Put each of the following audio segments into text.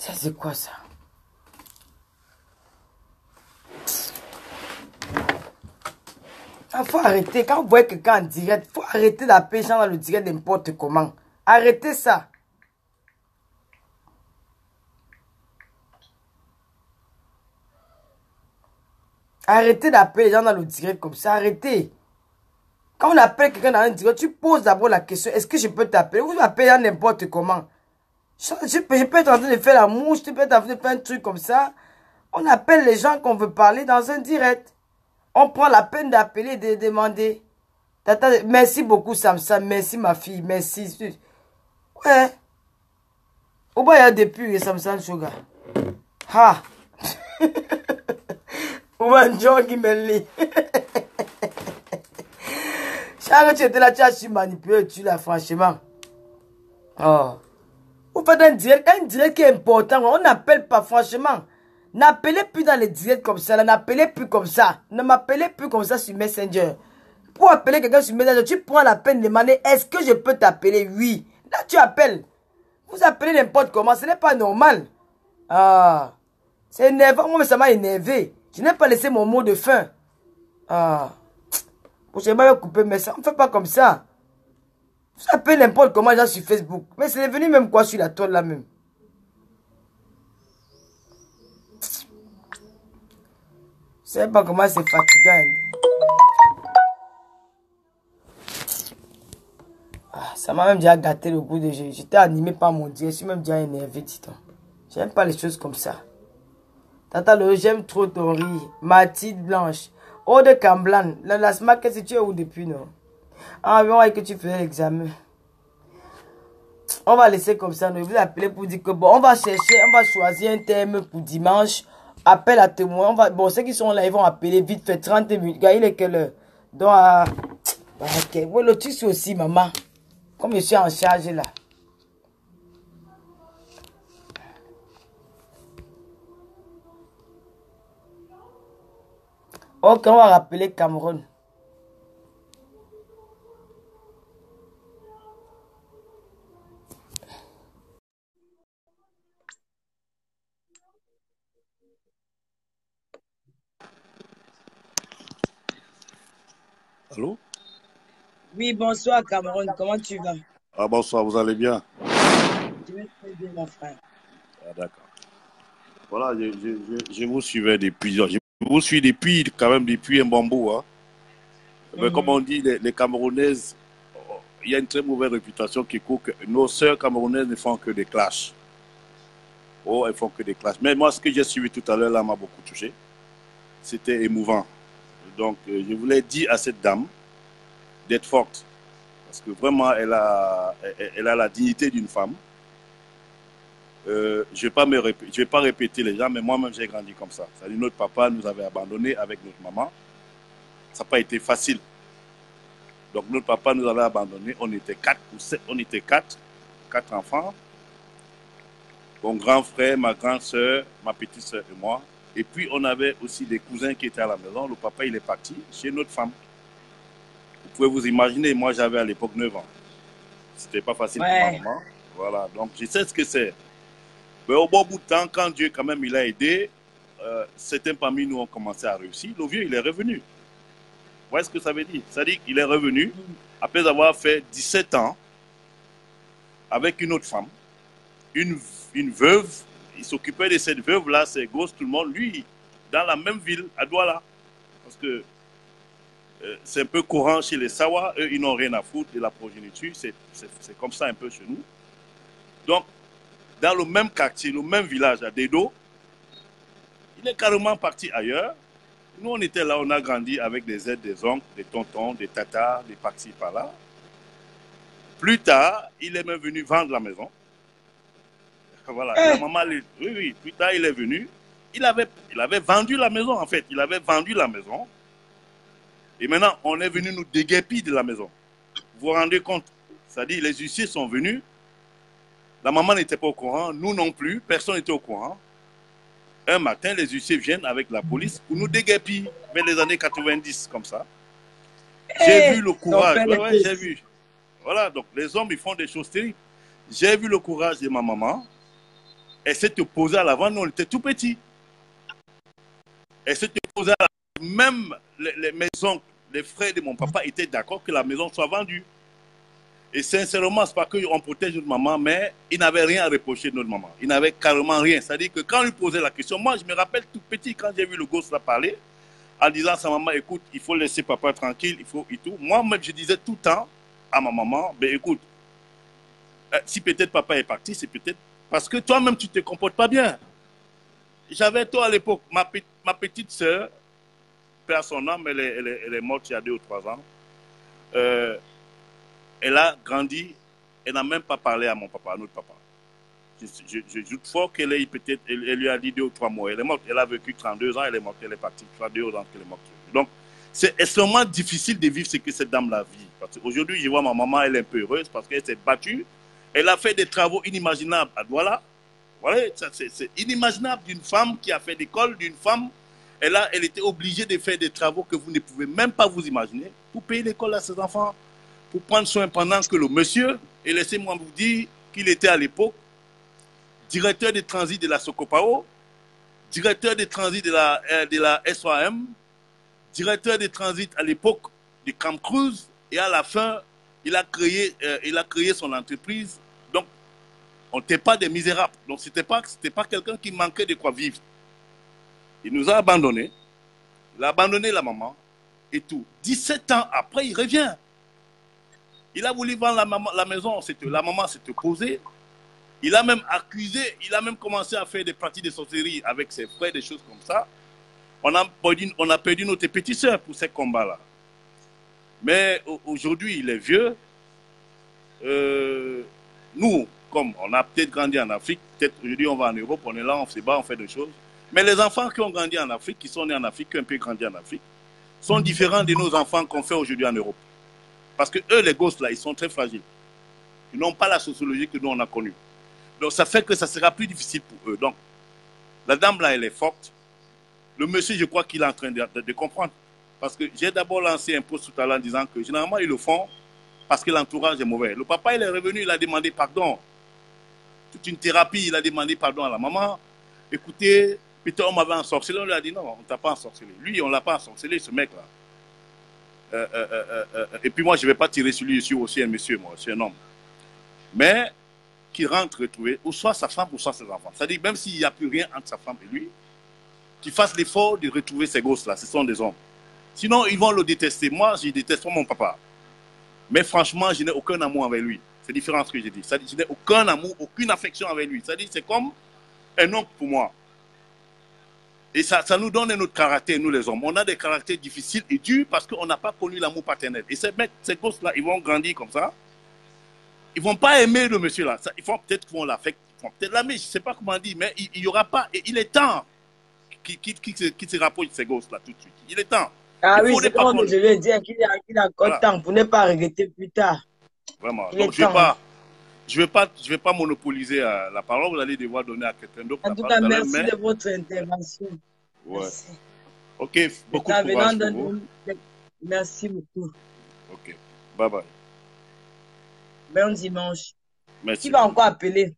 Ça, c'est quoi ça? Il faut arrêter. Quand vous voyez quelqu'un en direct, il faut arrêter d'appeler les gens dans le direct n'importe comment. Arrêtez ça. Arrêtez d'appeler les gens dans le direct comme ça. Arrêtez. Quand on appelle quelqu'un dans un direct, tu poses d'abord la question, est-ce que je peux t'appeler? Vous m'appelez n'importe comment. Je peux être en train de faire la mouche, tu peux être en train de faire un truc comme ça. On appelle les gens qu'on veut parler dans un direct. On prend la peine d'appeler et de demander. Tata, merci beaucoup Samsa, merci ma fille, merci. Ouais. Au bas, il y a depuis Samsa Sugar. Ha. Ou un John qui me lit. Chaque tu étais là, tu as su manipuler, tu l'as franchement. Oh. Vous faites un direct qui est important. On n'appelle pas, franchement. N'appelez plus dans les directs comme ça. N'appelez plus comme ça. Ne m'appelez plus comme ça sur Messenger. Pour appeler quelqu'un sur Messenger, tu prends la peine de demander, est-ce que je peux t'appeler? Oui. Là, tu appelles. Vous appelez n'importe comment. Ce n'est pas normal. Ah. C'est énervant. Moi, ça m'a énervé. Je n'ai pas laissé mon mot de fin. Ah. Je vais pas couper, mais ça, on ne fait pas comme ça. Vous appelez n'importe comment les gens sur Facebook. Mais c'est devenu même quoi sur la toile là même. Je ne sais pas comment c'est fatigant. Ah, ça m'a même déjà gâté le goût de jeu. J'étais animé par mon Dieu. Je suis même déjà énervé, dis-toi. J'aime pas les choses comme ça. Tata, j'aime trop ton riz. Mathilde Blanche. Oh, de Camblan. La smack, qu'est-ce que tu es où depuis, non? Ah, mais on va que tu faisais l'examen. On va laisser comme ça. Nous vous appeler pour dire que bon, on va chercher, on va choisir un thème pour dimanche. Appel à témoin. Bon, ceux qui sont là, ils vont appeler vite fait 30 minutes. Il est quelle heure? Donc, ok. Oui, le truc aussi, maman. Comme je suis en charge là. Ok, on va rappeler Cameroun. Allô? Oui, bonsoir Cameroun. Comment tu vas? Ah, bonsoir, vous allez bien? Je vais très bien, mon frère. Ah, d'accord. Voilà, je vous suivais depuis, je vous suis depuis, quand même, depuis un bon bout, hein. Mais comme on dit, les Camerounaises, il y a une très mauvaise réputation qui court que nos sœurs camerounaises ne font que des clashs. Oh, elles font que des clashs. Mais moi, ce que j'ai suivi tout à l'heure, là, m'a beaucoup touché. C'était émouvant. Donc, je voulais dire à cette dame d'être forte. Parce que vraiment, elle a la dignité d'une femme. Je ne vais pas répéter les gens, mais moi-même, j'ai grandi comme ça. C'est-à-dire, notre papa nous avait abandonnés avec notre maman. Ça n'a pas été facile. Donc, notre papa nous avait abandonnés. On était quatre enfants. Mon grand frère, ma grande soeur, ma petite soeur et moi. Et puis, on avait aussi des cousins qui étaient à la maison. Le papa, il est parti chez notre femme. Vous pouvez vous imaginer, moi, j'avais à l'époque 9 ans. C'était pas facile pour ma maman. Voilà, donc je sais ce que c'est. Mais au bon bout de temps, quand Dieu, quand même, il a aidé, certains parmi nous ont commencé à réussir. Le vieux, il est revenu. Vous voyez ce que ça veut dire? Ça dit qu'il est revenu après avoir fait 17 ans avec une autre femme, une veuve. Il s'occupait de cette veuve-là, ses gosses, tout le monde. Lui, dans la même ville, à Douala. Parce que c'est un peu courant chez les Sawa. Eux, ils n'ont rien à foutre de la progéniture. C'est comme ça un peu chez nous. Donc, dans le même quartier, le même village à Dedo, il est carrément parti ailleurs. Nous, on était là, on a grandi avec des aides des oncles, des tontons, des tatas, des partis par-là. Plus tard, il est même venu vendre la maison. Voilà, la maman, oui, plus tard, il est venu. Il avait vendu la maison, en fait. Il avait vendu la maison. Et maintenant, on est venu nous déguerpir de la maison. Vous vous rendez compte? C'est-à-dire, les huissiers sont venus. La maman n'était pas au courant, nous non plus, personne n'était au courant. Un matin, les huissiers viennent avec la police pour nous déguerpir vers les années 90, comme ça. J'ai vu le courage, ouais, j'ai vu. Voilà, donc les hommes, ils font des choses terribles. J'ai vu le courage de ma maman. Elle s'est posée à l'avant, nous on était tout petits. Elle s'est posée à l'avant. Même les maisons, les frères de mon papa étaient d'accord que la maison soit vendue. Et sincèrement, c'est pas qu'on protège notre maman, mais il n'avait rien à reprocher de notre maman. Il n'avait carrément rien. C'est-à-dire que quand on lui posait la question, moi je me rappelle tout petit quand j'ai vu le gosse là parler, en disant à sa maman, écoute, il faut laisser papa tranquille, il faut et tout. Moi-même, je disais tout le temps à ma maman, ben écoute, si peut-être papa est parti, c'est peut-être parce que toi-même, tu ne te comportes pas bien. J'avais toi à l'époque, ma petite sœur, père son âme, elle est morte il y a 2 ou 3 ans. Elle a grandi, elle n'a même pas parlé à mon papa, à notre papa. Je doute fort qu'elle ait peut-être, elle lui a dit 2 ou 3 mois. Elle est morte, elle a vécu 32 ans, elle est morte, elle est partie 2 ans qu'elle est morte. Donc, c'est extrêmement difficile de vivre ce que cette dame-là vit. Parce qu'aujourd'hui, je vois ma maman, elle est un peu heureuse parce qu'elle s'est battue. Elle a fait des travaux inimaginables à Douala. Voilà, c'est inimaginable d'une femme qui a fait l'école, d'une femme. Elle était obligée de faire des travaux que vous ne pouvez même pas vous imaginer pour payer l'école à ses enfants, pour prendre soin pendant que le monsieur, et laissez-moi vous dire qu'il était à l'époque directeur de transit de la Sokopao, directeur de transit de la SOAM, directeur de transit à l'époque de Camp Cruz, et à la fin, il a créé son entreprise. Donc, on n'était pas des misérables. Donc, ce n'était pas quelqu'un qui manquait de quoi vivre. Il nous a abandonnés. Il a abandonné la maman et tout. 17 ans après, il revient. Il a voulu vendre la maison. La maman s'était posée. Il a même accusé, il a même commencé à faire des pratiques de sorcellerie avec ses frères, des choses comme ça. On a perdu notre petite sœur pour ces combats-là. Mais aujourd'hui, il est vieux. Nous, comme on a peut-être grandi en Afrique, peut-être aujourd'hui on va en Europe, on est là, on se bat, on fait des choses. Mais les enfants qui ont grandi en Afrique, qui sont nés en Afrique, qui ont un peu grandi en Afrique, sont différents de nos enfants qu'on fait aujourd'hui en Europe. Parce que eux, les gosses là, ils sont très fragiles. Ils n'ont pas la sociologie que nous on a connue. Donc ça fait que ça sera plus difficile pour eux. Donc la dame là, elle est forte. Le monsieur, je crois qu'il est en train de comprendre. Parce que j'ai d'abord lancé un post tout à l'heure en disant que généralement ils le font parce que l'entourage est mauvais. Le papa, il est revenu, il a demandé pardon. Toute une thérapie, il a demandé pardon à la maman. Écoutez, peut-être on m'avait ensorcelé, on lui a dit non, on ne t'a pas ensorcelé. Lui, on ne l'a pas ensorcelé, ce mec-là. Et puis moi, je ne vais pas tirer sur lui, je suis aussi un monsieur, moi, je suis un homme. Mais qu'il rentre retrouver, ou soit sa femme, ou soit ses enfants. C'est-à-dire, même s'il n'y a plus rien entre sa femme et lui, qu'il fasse l'effort de retrouver ces gosses-là, ce sont des hommes. Sinon, ils vont le détester. Moi, je déteste pas mon papa. Mais franchement, je n'ai aucun amour avec lui. C'est différent ce que j'ai dit. C'est-à-dire, je n'ai aucun amour, aucune affection avec lui. C'est-à-dire, c'est comme un oncle pour moi. Et ça nous donne notre caractère, nous les hommes. On a des caractères difficiles et durs parce qu'on n'a pas connu l'amour paternel. Et ces mecs, ces gosses-là, ils vont grandir comme ça. Ils ne vont pas aimer le monsieur-là. Ils vont peut-être qu'ils vont l'affecter. Ils vont peut-être l'aimer, je ne sais pas comment dire, mais il n'y aura pas. Et il est temps qu'il se rapproche de ces gosses-là tout de suite. Il est temps. Ah oui, c'est comme je lui ai dit qu'il a encore temps pour ne pas regretter plus tard. Vraiment. Donc, je vais pas monopoliser la parole. Vous allez devoir donner à quelqu'un d'autre. En tout cas, merci de votre intervention. Ouais. Merci. Ok, beaucoup de courage pour vous. Merci beaucoup. Ok, bye bye. Bon dimanche. Merci. Qui va encore appeler?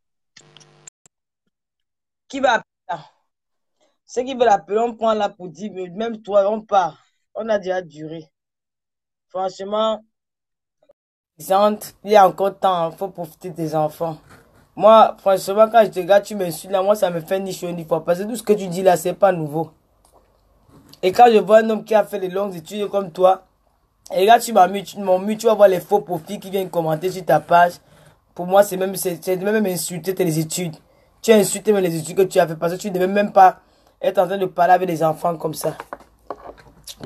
Qui va appeler? Ceux qui veulent appeler, on prend là pour dire, même toi, on part. On a déjà duré. Franchement, il y a encore temps, il faut profiter des enfants. Moi, franchement, quand je te regarde, tu me suis là, moi, ça me fait ni chaud ni froid. Parce que tout ce que tu dis là, c'est pas nouveau. Et quand je vois un homme qui a fait des longues études comme toi, et là, tu vas voir les faux profils qui viennent commenter sur ta page. Pour moi, c'est même insulter tes études. Tu as insulté même les études que tu as fait parce que tu ne devais même pas être en train de parler avec les enfants comme ça.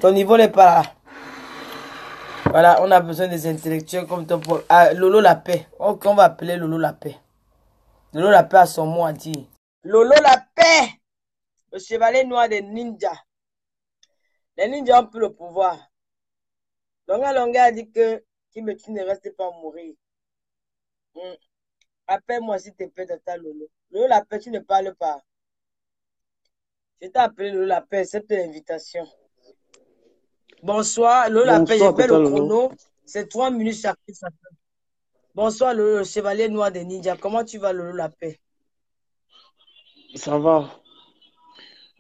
Ton niveau n'est pas là. Voilà, on a besoin des intellectuels comme toi pour... Ah, Lolo la paix. Ok, on va appeler Lolo la paix. Lolo la paix a son mot à dire. Lolo la paix! Le chevalier noir des ninjas. Les ninjas ont plus le pouvoir. Longa a dit que tu ne restes pas mourir. Appelle-moi si tu peux tata Lolo. Lolo la paix, tu ne parles pas. Je t'ai appelé Lolo la paix, accepte l'invitation. Bonsoir, Lolo la paix, je fais le chrono. C'est 3 minutes chaque. Bonsoir, Lolo, le chevalier noir des ninjas. Comment tu vas, Lolo la paix? Ça va.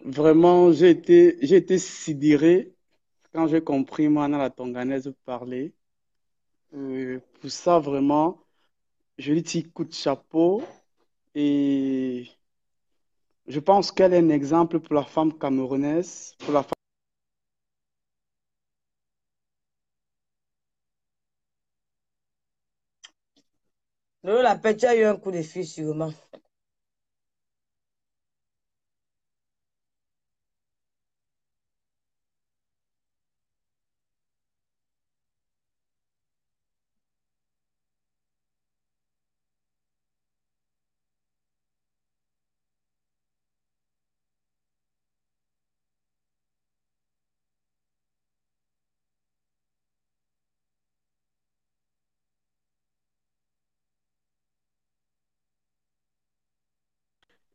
Vraiment, j'ai été sidéré quand j'ai compris Mana la Tonganaise parler. Pour ça, vraiment, je lui tire coup de chapeau et je pense qu'elle est un exemple pour la femme camerounaise, pour la femme. Lolo, la paix, tu as eu un coup de fil sûrement.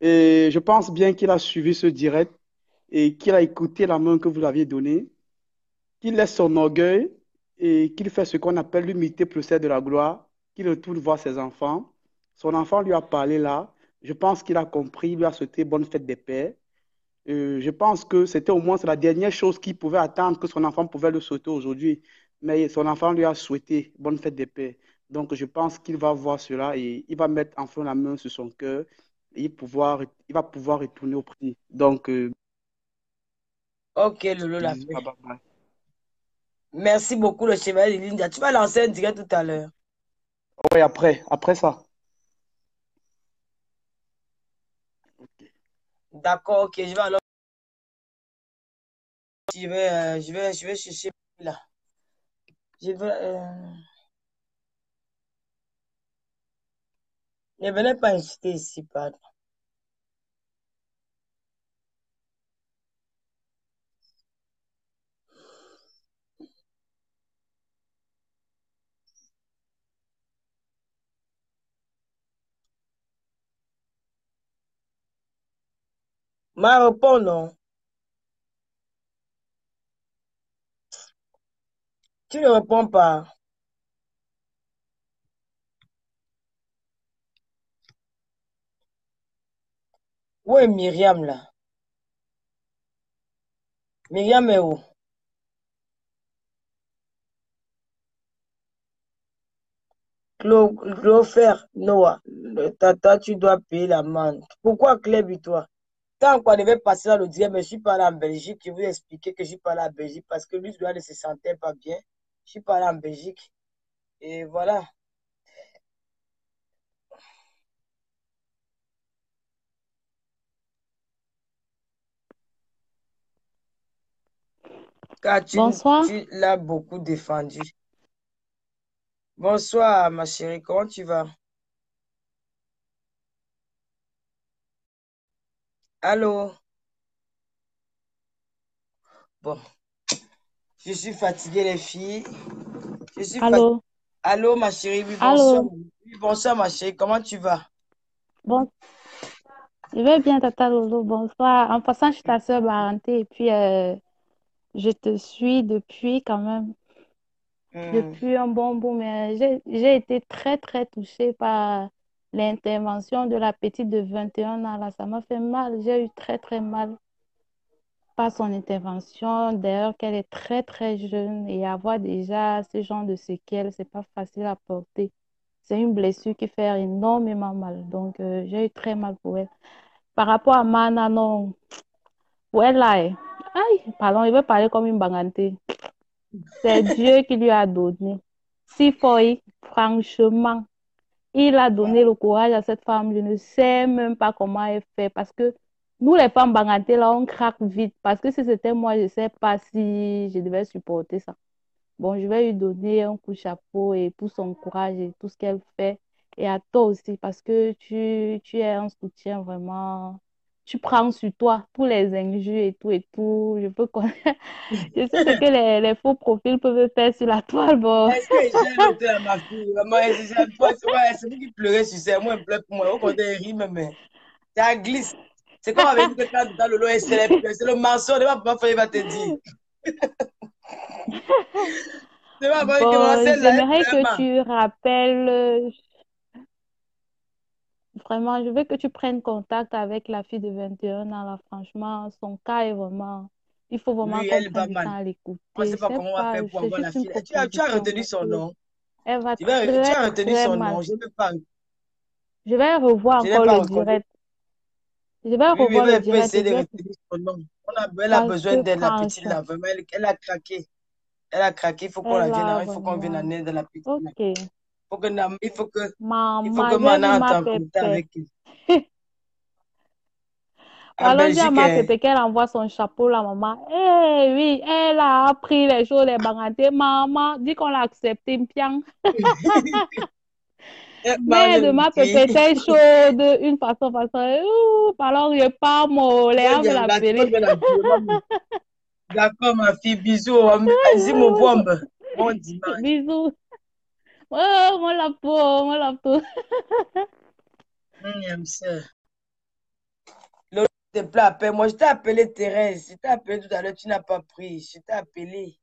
Et je pense bien qu'il a suivi ce direct et qu'il a écouté la main que vous lui aviez donnée, qu'il laisse son orgueil et qu'il fait ce qu'on appelle l'humilité procès de la gloire, qu'il retourne voir ses enfants. Son enfant lui a parlé là. Je pense qu'il a compris, il lui a souhaité bonne fête des pères. Je pense que c'était au moins la dernière chose qu'il pouvait attendre que son enfant pouvait le souhaiter aujourd'hui. Mais son enfant lui a souhaité bonne fête des pères. Donc je pense qu'il va voir cela et il va mettre enfin la main sur son cœur et il va pouvoir retourner au prix. Donc, Ok, Lolo, la bisous, paix. bye bye. Merci beaucoup, le chevalier de Lindia. Tu vas lancer un direct tout à l'heure. Oui, après ça. D'accord, ok, je vais alors. Je vais chercher là. Je vais. Ne venez pas insister ici, pardon. Ma réponds non. Tu ne réponds pas. Où est Myriam là? Myriam est où? Clofer, Noah, tata, tu dois payer l'amende. Pourquoi Cleb et toi? Tant qu'on devait passer dans le direct, mais je suis pas allé en Belgique, je vous ai expliqué que je suis pas allé en Belgique parce que lui, ne se sentait pas bien. Je suis pas allé en Belgique. Et voilà. Car Bonsoir. tu l'as beaucoup défendu. Bonsoir, ma chérie, comment tu vas? Allô? Bon, je suis fatiguée, les filles. Je suis fatiguée. Allô? Allô, ma chérie, oui, bonsoir. Allô? Oui, bonsoir, ma chérie, comment tu vas? Bon, je vais bien, Tata Lolo. Bonsoir. En passant, je suis ta soeur Baranté et puis je te suis depuis quand même, Hmm. depuis un bon bout, mais j'ai été très, très touchée par l'intervention de la petite de 21 ans là. Ça m'a fait mal. J'ai eu très, très mal par son intervention. D'ailleurs, qu'elle est très, très jeune et avoir déjà ce genre de séquelles, c'est pas facile à porter. C'est une blessure qui fait énormément mal. Donc, j'ai eu très mal pour elle. Par rapport à Mana, non. Pour elle, là, aïe, pardon, il veut parler comme une bangante. C'est Dieu qui lui a donné. Si foi, franchement, il a donné le courage à cette femme. Je ne sais même pas comment elle fait. Parce que nous, les femmes bangantées, là, on craque vite. Parce que si c'était moi, je ne sais pas si je devais supporter ça. Bon, je vais lui donner un coup de chapeau et pour son courage et tout ce qu'elle fait. Et à toi aussi, parce que tu es un soutien vraiment. Tu prends sur toi tous les injures et tout et tout. Je peux connaître. Je sais ce que les faux profils peuvent faire sur la toile. Bon. Est-ce que j'ai l'auteur à ma fille? Vraiment, c'est vous qui pleurez sur ça. Moi, je pleure pour moi. Au contraire, il rit, mais ça glisse. C'est comme avec dit que quand dans le lot, c'est le mensonge. Il va te dire. C'est pas vrai que Bon, celle-là, elle j'aimerais pleure que vraiment. tu rappelles, vraiment, je veux que tu prennes contact avec la fille de 21 ans, là. Franchement, son cas est vraiment... Il faut vraiment Oui, qu'on elle prenne va du temps mal. à On ne l'écouter. sait Je pas sais comment on va pas, faire pour c'est avoir la juste une fille. Tu as proposition retenu parce son que nom. elle va Tu très, as retenu très son mal. nom. Je n'ai pas, Je vais revoir je n'ai encore pas le reconnu. direct. Je vais Oui, oui, revoir le elle peut direct essayer et de je vais... retenir son nom. Elle a Parce besoin que d'aide, la petite franchement, là. Vraiment, elle a craqué. Elle a craqué. Il faut qu'on la elle vienne, a il faut qu'on vienne en vraiment... aide de la petite là. Ok. Il faut que Maman, j'ai Mana vu entre ma en contact pépé. avec elle. En Allons dire à Belgique, ma hein. pépé qu'elle envoie son chapeau, la maman. Eh oui, elle a appris les choses, les bagantés. Maman, dit qu'on l'a accepté, mpiang. Elle mange Mais de les ma pépé filles. était chaude, une façon. Ouh, alors je pars, mon Très Léa veut bien, là, tu vas l'appeler. bien l'appeler, maman. D'accord, ma fille, bisous. Vas-y, mon bombe. Bon dimanche. Bisous. Oh, mon laptop, mon laptop. Ça. L'autre te plaît, appelle. Moi, je t'ai appelé Thérèse. Je t'ai appelé tout à l'heure, tu n'as pas pris. Je t'ai appelé.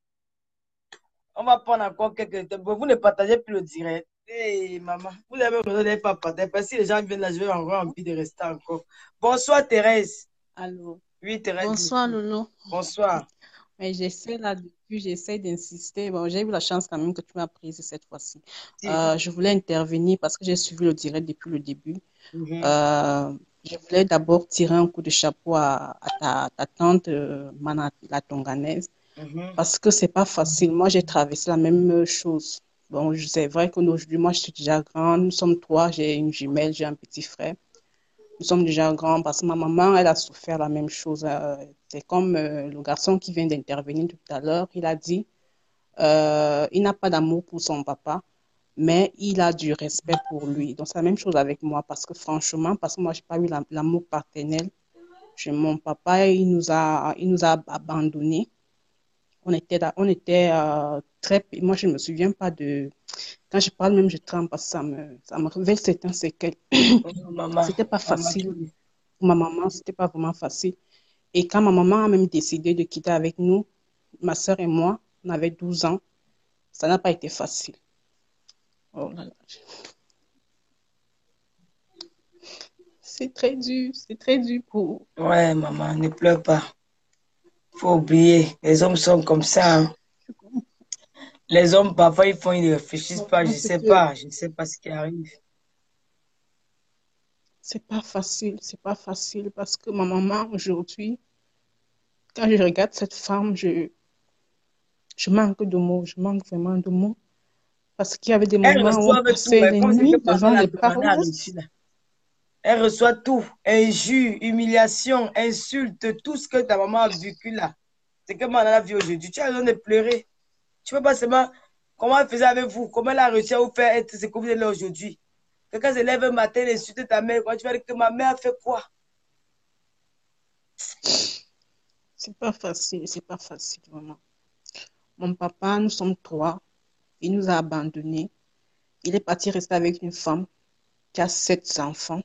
On va prendre encore quelques temps. Vous ne partagez plus le direct. Hey, maman, vous avez besoin d'être pas partager. Parce que si les gens viennent là, je vais avoir envie de rester encore. Bonsoir, Thérèse. Allô. Oui, Thérèse. Bonsoir, Lolo. Bonsoir. Mais j'essaie là depuis, j'essaie d'insister. Bon, j'ai eu la chance quand même que tu m'as prise cette fois-ci. Si. Je voulais intervenir parce que j'ai suivi le direct depuis le début. Mhm, Euh, je voulais d'abord tirer un coup de chapeau à ta tante, Mana, la Tonganaise, mhm, parce que c'est pas facile. Moi, j'ai traversé la même chose. Bon, c'est vrai qu'aujourd'hui, moi, je suis déjà grande. Nous sommes trois. J'ai une jumelle, j'ai un petit frère. Nous sommes déjà grands parce que ma maman, elle a souffert la même chose. C'est comme le garçon qui vient d'intervenir tout à l'heure. Il a dit, il n'a pas d'amour pour son papa, mais il a du respect pour lui. Donc, c'est la même chose avec moi parce que franchement, parce que moi, je n'ai pas eu l'amour paternel. Mon papa, il nous a abandonnés. On était très... Moi, je ne me souviens pas de... Quand je parle même, je tremble parce que ça me révèle certains séquelles. mhm, maman. C'était pas Maman, facile. Pour ma maman, c'était pas vraiment facile. Et quand ma maman a même décidé de quitter avec nous, ma soeur et moi, on avait 12 ans, ça n'a pas été facile. Oh là là. C'est très dur pour... Ouais, maman, ne pleure pas. Faut oublier. Les hommes sont comme ça, hein. Les hommes, parfois, ils ne réfléchissent pas. Vraiment, c'est que Je ne sais pas ce qui arrive. c'est pas facile parce que ma maman, aujourd'hui, quand je regarde cette femme, je manque de mots, je manque vraiment de mots. Parce qu'il y avait des Elles moments où on reçoivent tout, passait hein, les comme c'est que nuits maman devant les a reçu paroisses. là. Elle reçoit tout. Injures, humiliation, insultes, tout ce que ta maman a vécu là. C'est que maman a vu aujourd'hui. Tu as besoin de pleurer. Tu ne peux pas seulement. Comment elle faisait avec vous? Comment elle a réussi à vous faire être ce que vous êtes là aujourd'hui? Quelqu'un se lève un matin et insulte ta mère. Quand tu vas dire que ma mère a fait quoi? C'est pas facile, vraiment. Mon papa, nous sommes trois. Il nous a abandonnés. Il est parti rester avec une femme qui a 7 enfants.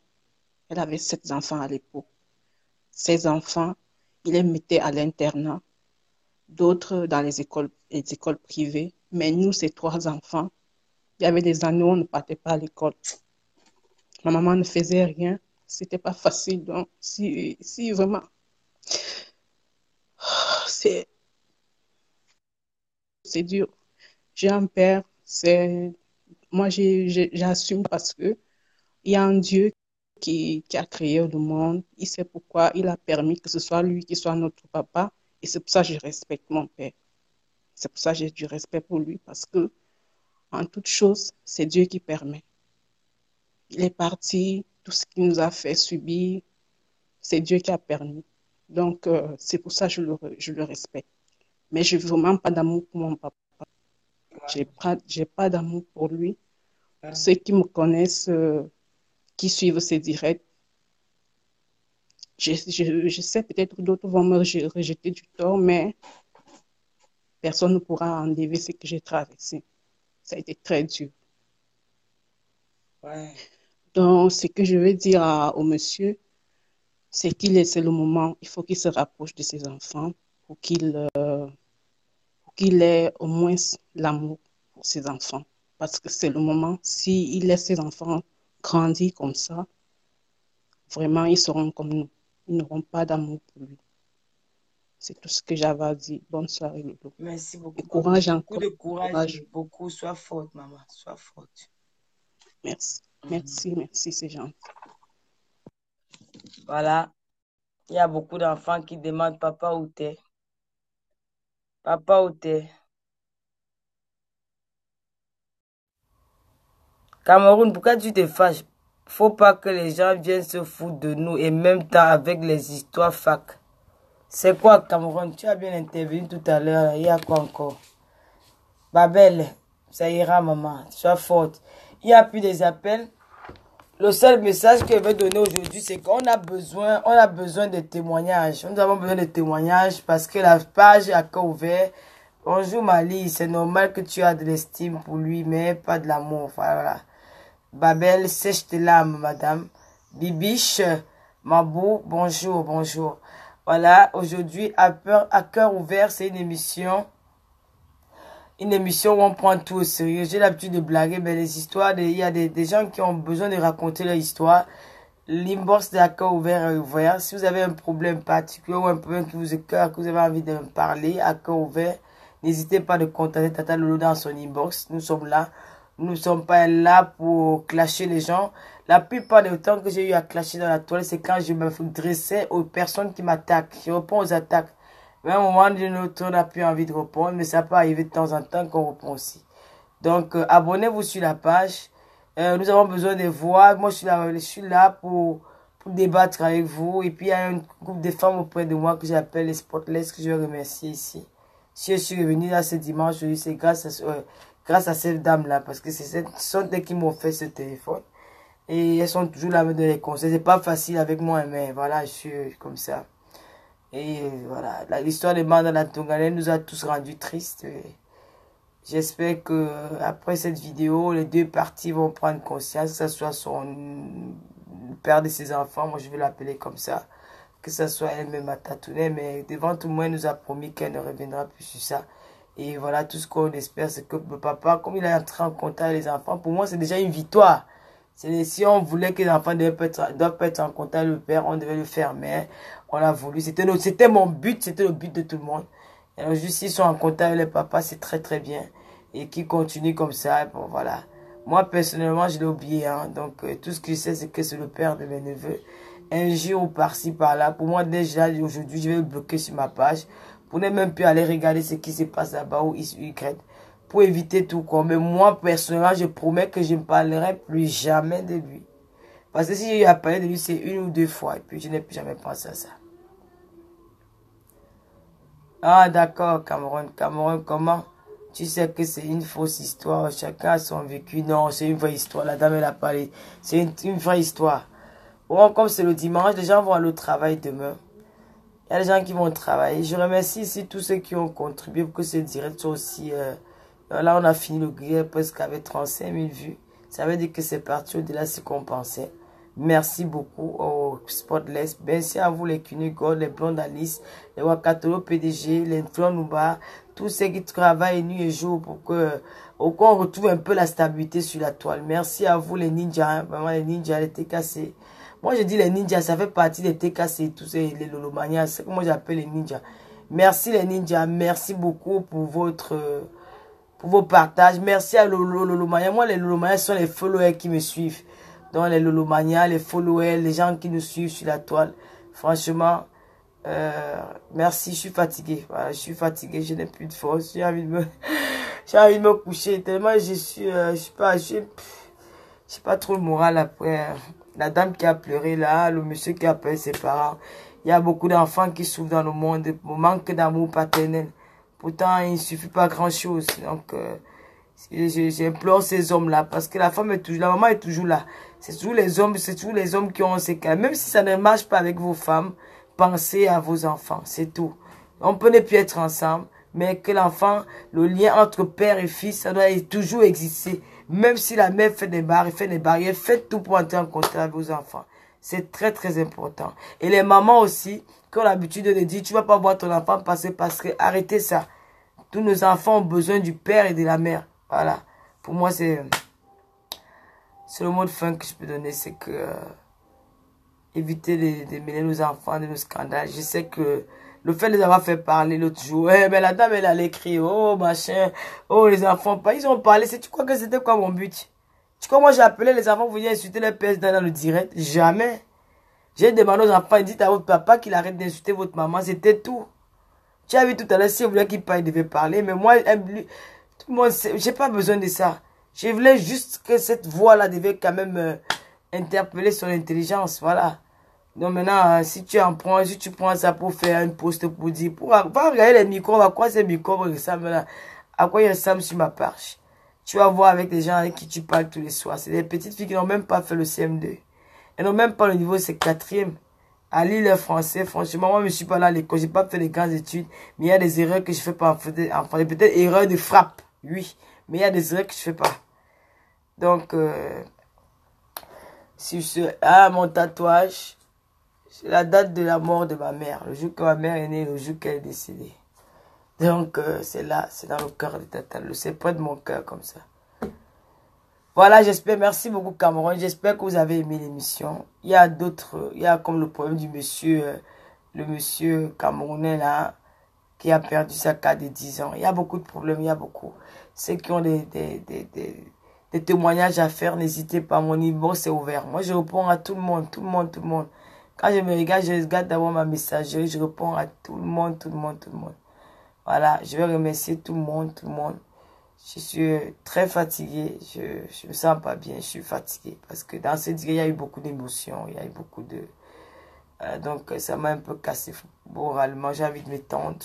Elle avait 7 enfants à l'époque. Ces enfants, il les mettait à l'internat, d'autres dans les écoles privées. Mais nous, ces 3 enfants, il y avait des années où on ne partait pas à l'école. Ma maman ne faisait rien. C'était pas facile. Donc, si vraiment, c'est, c'est dur. J'ai un père, moi, j'assume parce que il y a un Dieu qui a créé le monde. Il sait pourquoi il a permis que ce soit lui qui soit notre papa. Et c'est pour ça que je respecte mon père. C'est pour ça que j'ai du respect pour lui parce que, en toute chose, c'est Dieu qui permet. Il est parti, tout ce qu'il nous a fait subir, c'est Dieu qui a permis. Donc, c'est pour ça que je le respecte. Mais je n'ai vraiment pas d'amour pour mon papa. J'ai pas d'amour pour lui. Ceux qui me connaissent, qui suivent ces directs, je sais peut-être que d'autres vont me rejeter du tort, mais personne ne pourra enlever ce que j'ai traversé. Ça a été très dur. Ouais. Donc, ce que je veux dire au monsieur, c'est qu'il est, c'est le moment, il faut qu'il se rapproche de ses enfants pour qu'il ait au moins l'amour pour ses enfants. Parce que c'est le moment, s'il laisse ses enfants grandir comme ça, vraiment, ils seront comme nous. Ils n'auront pas d'amour pour lui. C'est tout ce que j'avais à dire. Bonne soirée, Lolo. Merci Et beaucoup, maman. courage Beaucoup encore. de courage Courage. et beaucoup. Sois forte, maman. Sois forte. Merci. Mhm. Merci, c'est gentil. Voilà. Il y a beaucoup d'enfants qui demandent papa où t'es. Papa où t'es. Cameroun, pourquoi tu te fâches? Faut pas que les gens viennent se foutre de nous et même temps avec les histoires fac. C'est quoi, Cameroun? Tu as bien intervenu tout à l'heure. Il y a quoi encore? Babel, ça ira, maman. Sois forte. Il n'y a plus des appels. Le seul message que je vais donner aujourd'hui, c'est qu'on a besoin de témoignages. Nous avons besoin de témoignages parce que la page est encore ouverte. Bonjour Mali, c'est normal que tu as de l'estime pour lui, mais pas de l'amour. Voilà. Babel, sèche tes larmes, madame. Bibiche, Mabou, bonjour, bonjour. Voilà, aujourd'hui, à cœur ouvert, c'est une émission où on prend tout au sérieux. J'ai l'habitude de blaguer, mais les histoires, il y a des gens qui ont besoin de raconter leur histoire. L'inbox de cœur ouvert est ouvert. Si vous avez un problème particulier ou un problème qui vous écoeure, que vous avez envie de me parler, à cœur ouvert, n'hésitez pas de contacter Tata Lolo dans son inbox. Nous sommes là. Nous ne sommes pas là pour clasher les gens. La plupart du temps que j'ai eu à clasher dans la toile, c'est quand je me dressais aux personnes qui m'attaquent. Je réponds aux attaques. Mais à un moment donné, on n'a plus envie de répondre, mais ça peut arriver de temps en temps qu'on répond aussi. Donc, abonnez-vous sur la page. Nous avons besoin de voix. Moi, je suis là pour débattre avec vous. Et puis, il y a un groupe de femmes auprès de moi que j'appelle les Spotless, que je vais remercier ici. Si je suis revenu là ce dimanche, c'est grâce à cette dame-là, parce que ce sont elles qui m'ont fait ce téléphone. Et elles sont toujours là à me donner des conseils. C'est pas facile avec moi, mais voilà, je suis comme ça. Et voilà, l'histoire de Mandela Tongalen nous a tous rendus tristes. J'espère que après cette vidéo, les deux parties vont prendre conscience, que ce soit le père de ses enfants, moi je vais l'appeler comme ça, que ce soit elle-même à tatouer, mais devant tout le monde, elle nous a promis qu'elle ne reviendra plus sur ça. Et voilà, tout ce qu'on espère, c'est que le papa, comme il est entré en contact avec les enfants, pour moi c'est déjà une victoire. Si on voulait que les enfants doivent être en contact avec le père, on devait le faire, mais on a voulu. C'était mon but, c'était le but de tout le monde. Alors, juste s'ils sont en contact avec les papas, c'est très très bien. Et qu'ils continuent comme ça, bon voilà. Moi, personnellement, je l'ai oublié, hein. Donc, tout ce que je sais, c'est que c'est le père de mes neveux. Un jour, par-ci, par-là. Pour moi, déjà, aujourd'hui, je vais le bloquer sur ma page. Pour ne même plus aller regarder ce qui se passe là-bas ou Y. Pour éviter tout quoi. Mais moi, personnellement, je promets que je ne parlerai plus jamais de lui. Parce que si j'ai eu à parler de lui, c'est une ou deux fois. Et puis, je n'ai plus jamais pensé à ça. Ah, d'accord, Cameroun. Cameroun, comment? Tu sais que c'est une fausse histoire. Chacun a son vécu. Non, c'est une vraie histoire. La dame, elle a parlé. C'est une vraie histoire. Bon, comme c'est le dimanche, les gens vont aller au travail demain. Il y a des gens qui vont travailler. Je remercie ici tous ceux qui ont contribué pour que ce direct soit aussi... là, on a fini le grille presque avec 35 000 vues. Ça veut dire que c'est parti au-delà de ce qu'on pensait. Merci beaucoup au Spotless. Merci à vous les Kunigod, les Blondes Alice, les Wakatolo PDG, les Flonouba, tous ceux qui travaillent nuit et jour pour qu'on retrouve un peu la stabilité sur la toile. Merci à vous les ninjas, hein, vraiment les ninjas, les TKC. Moi je dis les ninjas, ça fait partie des TKC, tous les Lolomanias, c'est comme moi j'appelle les ninjas. Merci les ninjas, merci beaucoup pour vos partages. Merci à Lolomania. Moi les Lolomanias sont les followers qui me suivent. Donc les Lolomania, les followers, les gens qui nous suivent sur la toile. Franchement, merci, je suis fatigué. Voilà, je suis fatigué, je n'ai plus de force. J'ai envie de me coucher. Tellement je suis pas trop le moral après. La dame qui a pleuré là, le monsieur qui a appelé ses parents. Il y a beaucoup d'enfants qui souffrent dans le monde, manque d'amour paternel. Pourtant, il ne suffit pas grand-chose. Donc, j'implore ces hommes-là parce que la maman est toujours là. C'est toujours les hommes qui ont ces cas. Même si ça ne marche pas avec vos femmes, pensez à vos enfants, c'est tout. On peut ne plus être ensemble, mais que l'enfant, le lien entre père et fils, ça doit toujours exister. Même si la mère fait des barrières, faites tout pour entrer en contact avec vos enfants. C'est très très important. Et les mamans aussi, qui ont l'habitude de dire, tu vas pas voir ton enfant passer parce que arrêtez ça. Tous nos enfants ont besoin du père et de la mère. Voilà. Pour moi, c'est le mot de fin que je peux donner, c'est que éviter de mêler nos enfants de nos scandales. Je sais que le fait de les avoir fait parler l'autre jour, mais la dame, elle allait crier, oh, machin, oh, les enfants, ils ont parlé, tu crois que c'était quoi mon but? Tu crois, moi, j'ai appelé les enfants, vous venez insulter les pères dans le direct? Jamais. J'ai demandé aux enfants, dites à votre papa qu'il arrête d'insulter votre maman, c'était tout. Tu as vu tout à l'heure, si vous voulez qu'il parle, il devait parler, mais moi, tout le monde, j'ai pas besoin de ça. Je voulais juste que cette voix-là devait quand même interpeller son intelligence, voilà. Donc maintenant, si tu prends ça pour faire une poste pour dire, va regarder les micros, à quoi ces micros ressemblent là, à quoi ils ressemblent sur ma page. Tu vas voir avec les gens avec qui tu parles tous les soirs. C'est des petites filles qui n'ont même pas fait le CM2. Elles n'ont même pas le niveau, c'est 4e. À lire le français, franchement, moi je ne suis pas là à l'école, j'ai pas fait de grandes études, mais il y a des erreurs que je fais pas en français. Peut-être erreurs de frappe, oui, mais il y a des erreurs que je fais pas. Donc, mon tatouage, c'est la date de la mort de ma mère. Le jour que ma mère est née, le jour qu'elle est décédée. Donc, c'est là, c'est dans le cœur de Tata. C'est près de mon cœur comme ça. Voilà, j'espère. Merci beaucoup, Cameroun. J'espère que vous avez aimé l'émission. Il y a d'autres, il y a comme le problème du monsieur, le monsieur camerounais là, qui a perdu sa carte de 10 ans. Il y a beaucoup de problèmes, il y a beaucoup. Ceux qui ont des témoignages à faire, n'hésitez pas. Mon numéro, c'est ouvert. Moi, je réponds à tout le monde, tout le monde, tout le monde. Quand je me regarde, je regarde d'abord ma messagerie, je réponds à tout le monde, tout le monde, tout le monde. Voilà, je vais remercier tout le monde, tout le monde. Je suis très fatiguée, je me sens pas bien, je suis fatiguée. Parce que dans cette vie, il y a eu beaucoup d'émotions, il y a eu beaucoup de... donc, ça m'a un peu cassé moralement, j'ai envie de m'étendre,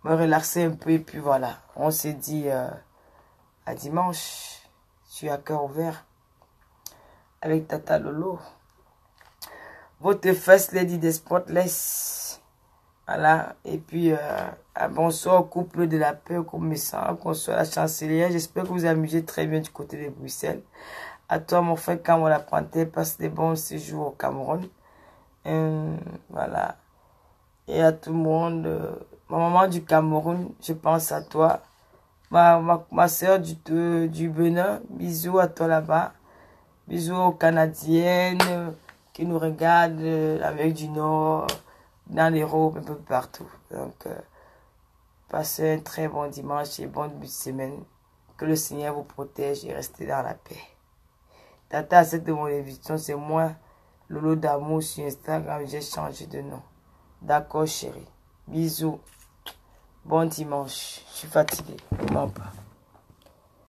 me relaxer un peu, et puis voilà. On s'est dit à dimanche, je suis à cœur ouvert, avec Tata Lolo. Votre first lady des Spotless. Voilà, et puis bonsoir au couple de la paix, comme message, bonsoir la chancelière. J'espère que vous amusez très bien du côté de Bruxelles. À toi, mon frère Cameroun Apprenti, passe des bons séjours au Cameroun. Voilà. Et à tout le monde, ma maman du Cameroun, je pense à toi. Ma soeur du Bénin, bisous à toi là-bas. Bisous aux Canadiennes qui nous regardent, l'Amérique du Nord, dans l'Europe, un peu partout. Donc, passez un très bon dimanche et bon début de semaine. Que le Seigneur vous protège et restez dans la paix. Tata, cette de mon invitation, c'est moi, Lolo d'amour sur Instagram. J'ai changé de nom. D'accord, chérie. Bisous. Bon dimanche. Je suis fatiguée. Non pas.